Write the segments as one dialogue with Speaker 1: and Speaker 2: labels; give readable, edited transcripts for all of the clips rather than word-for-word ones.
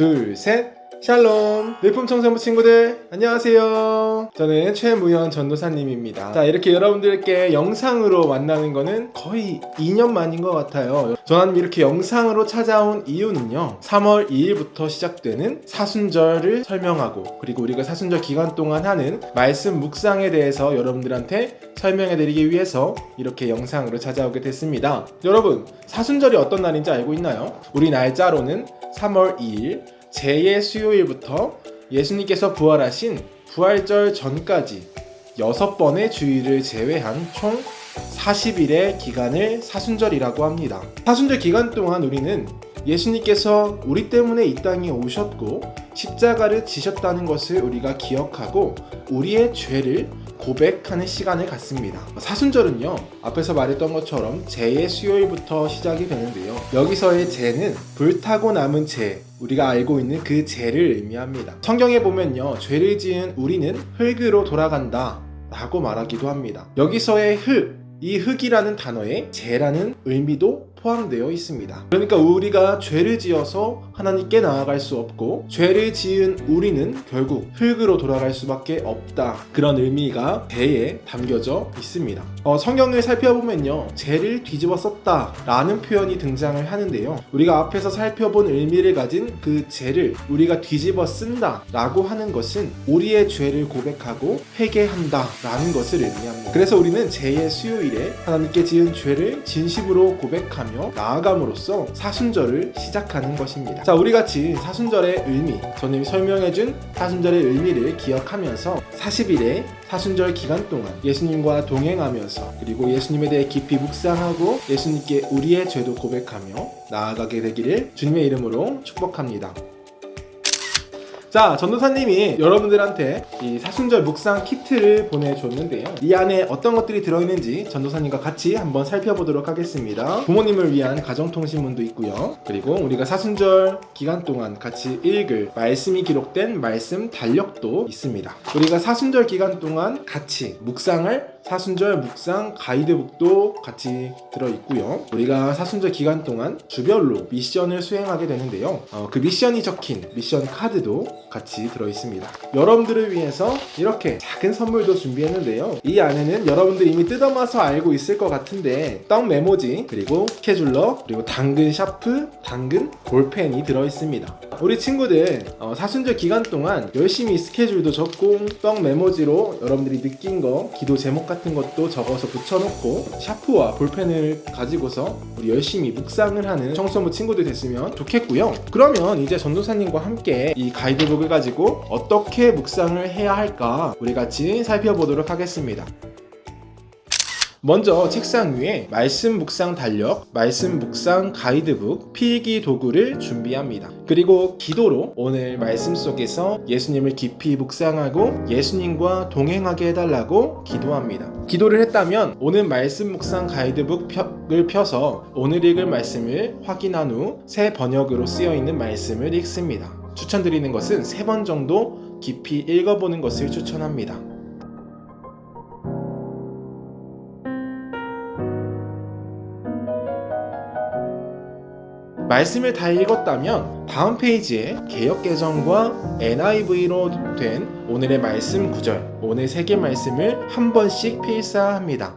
Speaker 1: 둘, 셋. 샬롬. 늘품청소부 친구들 안녕하세요. 저는 최무현 전도사님입니다. 자, 이렇게 여러분들께 영상으로 만나는 거는 거의 2년 만인 것 같아요. 저는 이렇게 영상으로 찾아온 이유는요, 3월 2일부터 시작되는 사순절을 설명하고, 그리고 우리가 사순절 기간 동안 하는 말씀 묵상에 대해서 여러분들한테 설명해 드리기 위해서 이렇게 영상으로 찾아오게 됐습니다. 여러분, 사순절이 어떤 날인지 알고 있나요? 우리 날짜로는 3월 2일 제2 수요일부터 예수님께서 부활하신 부활절 전까지 6번의 주일을 제외한 총 40일의 기간을 사순절이라고 합니다. 사순절 기간 동안 우리는 예수님께서 우리 때문에 이 땅에 오셨고 십자가를 지셨다는 것을 우리가 기억하고 우리의 죄를 고백하는 시간을 갖습니다. 사순절은요, 앞에서 말했던 것처럼 제2 수요일부터 시작이 되는데요, 여기서의 죄는 불타고 남은 죄, 우리가 알고 있는 그 죄를 의미합니다. 성경에 보면요, 죄를 지은 우리는 흙으로 돌아간다 라고 말하기도 합니다. 여기서의 흙, 이 흙이라는 단어에 죄라는 의미도 포함되어 있습니다. 그러니까 우리가 죄를 지어서 하나님께 나아갈 수 없고 죄를 지은 우리는 결국 흙으로 돌아갈 수밖에 없다, 그런 의미가 죄에 담겨져 있습니다. 성경을 살펴보면요, 죄를 뒤집어 썼다 라는 표현이 등장을 하는데요, 우리가 앞에서 살펴본 의미를 가진 그 죄를 우리가 뒤집어 쓴다 라고 하는 것은 우리의 죄를 고백하고 회개한다 라는 것을 의미합니다. 그래서 우리는 제2 수요일에 하나님께 지은 죄를 진심으로 고백하며 나아감으로써 사순절을 시작하는 것입니다. 자, 우리 같이 사순절의 의미, 저님이 설명해준 사순절의 의미를 기억하면서 40일의 사순절 기간 동안 예수님과 동행하면서, 그리고 예수님에 대해 깊이 묵상하고 예수님께 우리의 죄도 고백하며 나아가게 되기를 주님의 이름으로 축복합니다. 자, 전도사님이 여러분들한테 이 사순절 묵상 키트를 보내줬는데요, 이 안에 어떤 것들이 들어있는지 전도사님과 같이 한번 살펴보도록 하겠습니다. 부모님을 위한 가정통신문도 있고요, 그리고 우리가 사순절 기간 동안 같이 읽을 말씀이 기록된 말씀 달력도 있습니다. 우리가 사순절 기간 동안 같이 묵상할 사순절 묵상 가이드북도 같이 들어있고요, 우리가 사순절 기간 동안 주별로 미션을 수행하게 되는데요, 그 미션이 적힌 미션 카드도 같이 들어있습니다. 여러분들을 위해서 이렇게 작은 선물도 준비했는데요, 이 안에는 여러분들 이미 뜯어봐서 알고 있을 것 같은데 떡 메모지, 그리고 스케줄러, 그리고 당근 샤프, 당근 볼펜이 들어있습니다. 우리 친구들 사순절 기간 동안 열심히 스케줄도 적고 떡 메모지로 여러분들이 느낀 거, 기도 제목 같은 것도 적어서 붙여놓고 샤프와 볼펜을 가지고서 우리 열심히 묵상을 하는 청소부 친구들 됐으면 좋겠고요. 그러면 이제 전도사님과 함께 이 가이드북을 가지고 어떻게 묵상을 해야 할까 우리 같이 살펴보도록 하겠습니다. 먼저 책상 위에 말씀 묵상 달력, 말씀 묵상 가이드북, 필기 도구를 준비합니다. 그리고 기도로 오늘 말씀 속에서 예수님을 깊이 묵상하고 예수님과 동행하게 해달라고 기도합니다. 기도를 했다면 오늘 말씀 묵상 가이드북을 펴서 오늘 읽을 말씀을 확인한 후 새 번역으로 쓰여있는 말씀을 읽습니다. 추천드리는 것은 3번 정도 깊이 읽어보는 것을 추천합니다. 말씀을 다 읽었다면 다음 페이지에 개역개정과 NIV로 된 오늘의 말씀 구절, 오늘 3개 말씀을 한 번씩 필사합니다.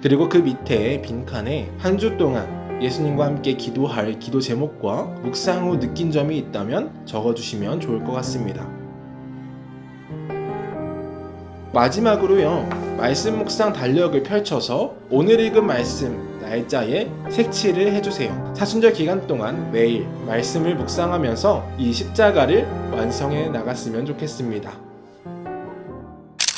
Speaker 1: 그리고 그 밑에 빈칸에 한 주 동안 예수님과 함께 기도할 기도 제목과 묵상 후 느낀 점이 있다면 적어주시면 좋을 것 같습니다. 마지막으로요, 말씀 묵상 달력을 펼쳐서 오늘 읽은 말씀 날짜에 색칠을 해주세요. 사순절 기간 동안 매일 말씀을 묵상하면서 이 십자가를 완성해 나갔으면 좋겠습니다.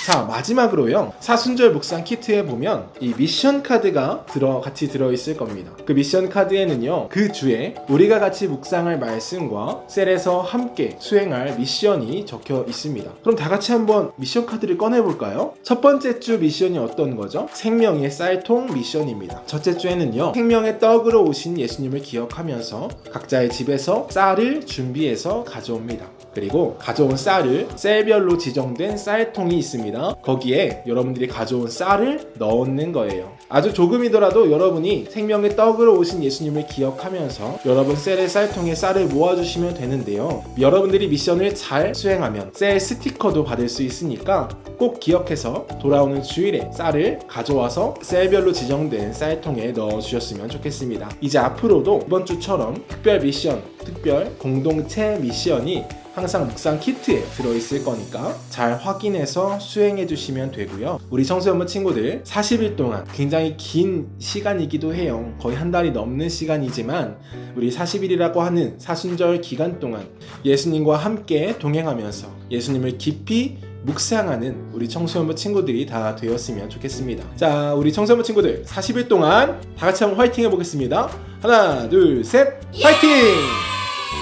Speaker 1: 자, 마지막으로요. 사순절 묵상 키트에 보면 이 미션 카드가 같이 들어있을 겁니다. 그 미션 카드에는요, 그 주에 우리가 같이 묵상할 말씀과 셀에서 함께 수행할 미션이 적혀 있습니다. 그럼 다 같이 한번 미션 카드를 꺼내볼까요? 첫 번째 주 미션이 어떤 거죠? 생명의 쌀통 미션입니다. 첫째 주에는요, 생명의 떡으로 오신 예수님을 기억하면서 각자의 집에서 쌀을 준비해서 가져옵니다. 그리고 가져온 쌀을 셀별로 지정된 쌀통이 있습니다. 거기에 여러분들이 가져온 쌀을 넣는 거예요. 아주 조금이더라도 여러분이 생명의 떡으로 오신 예수님을 기억하면서 여러분 셀의 쌀통에 쌀을 모아주시면 되는데요. 여러분들이 미션을 잘 수행하면 셀 스티커도 받을 수 있으니까 꼭 기억해서 돌아오는 주일에 쌀을 가져와서 셀별로 지정된 쌀통에 넣어주셨으면 좋겠습니다. 이제 앞으로도 이번 주처럼 특별 미션, 특별 공동체 미션이 항상 묵상 키트에 들어있을 거니까 잘 확인해서 수행해 주시면 되고요. 우리 청소년부 친구들 40일 동안 굉장히 긴 시간이기도 해요. 거의 한 달이 넘는 시간이지만 우리 40일이라고 하는 사순절 기간 동안 예수님과 함께 동행하면서 예수님을 깊이 묵상하는 우리 청소년부 친구들이 다 되었으면 좋겠습니다. 자, 우리 청소년부 친구들 40일 동안 다 같이 한번 화이팅 해보겠습니다. 하나, 둘, 셋, 화이팅!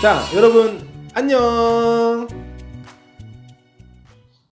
Speaker 1: 자, 여러분 안녕.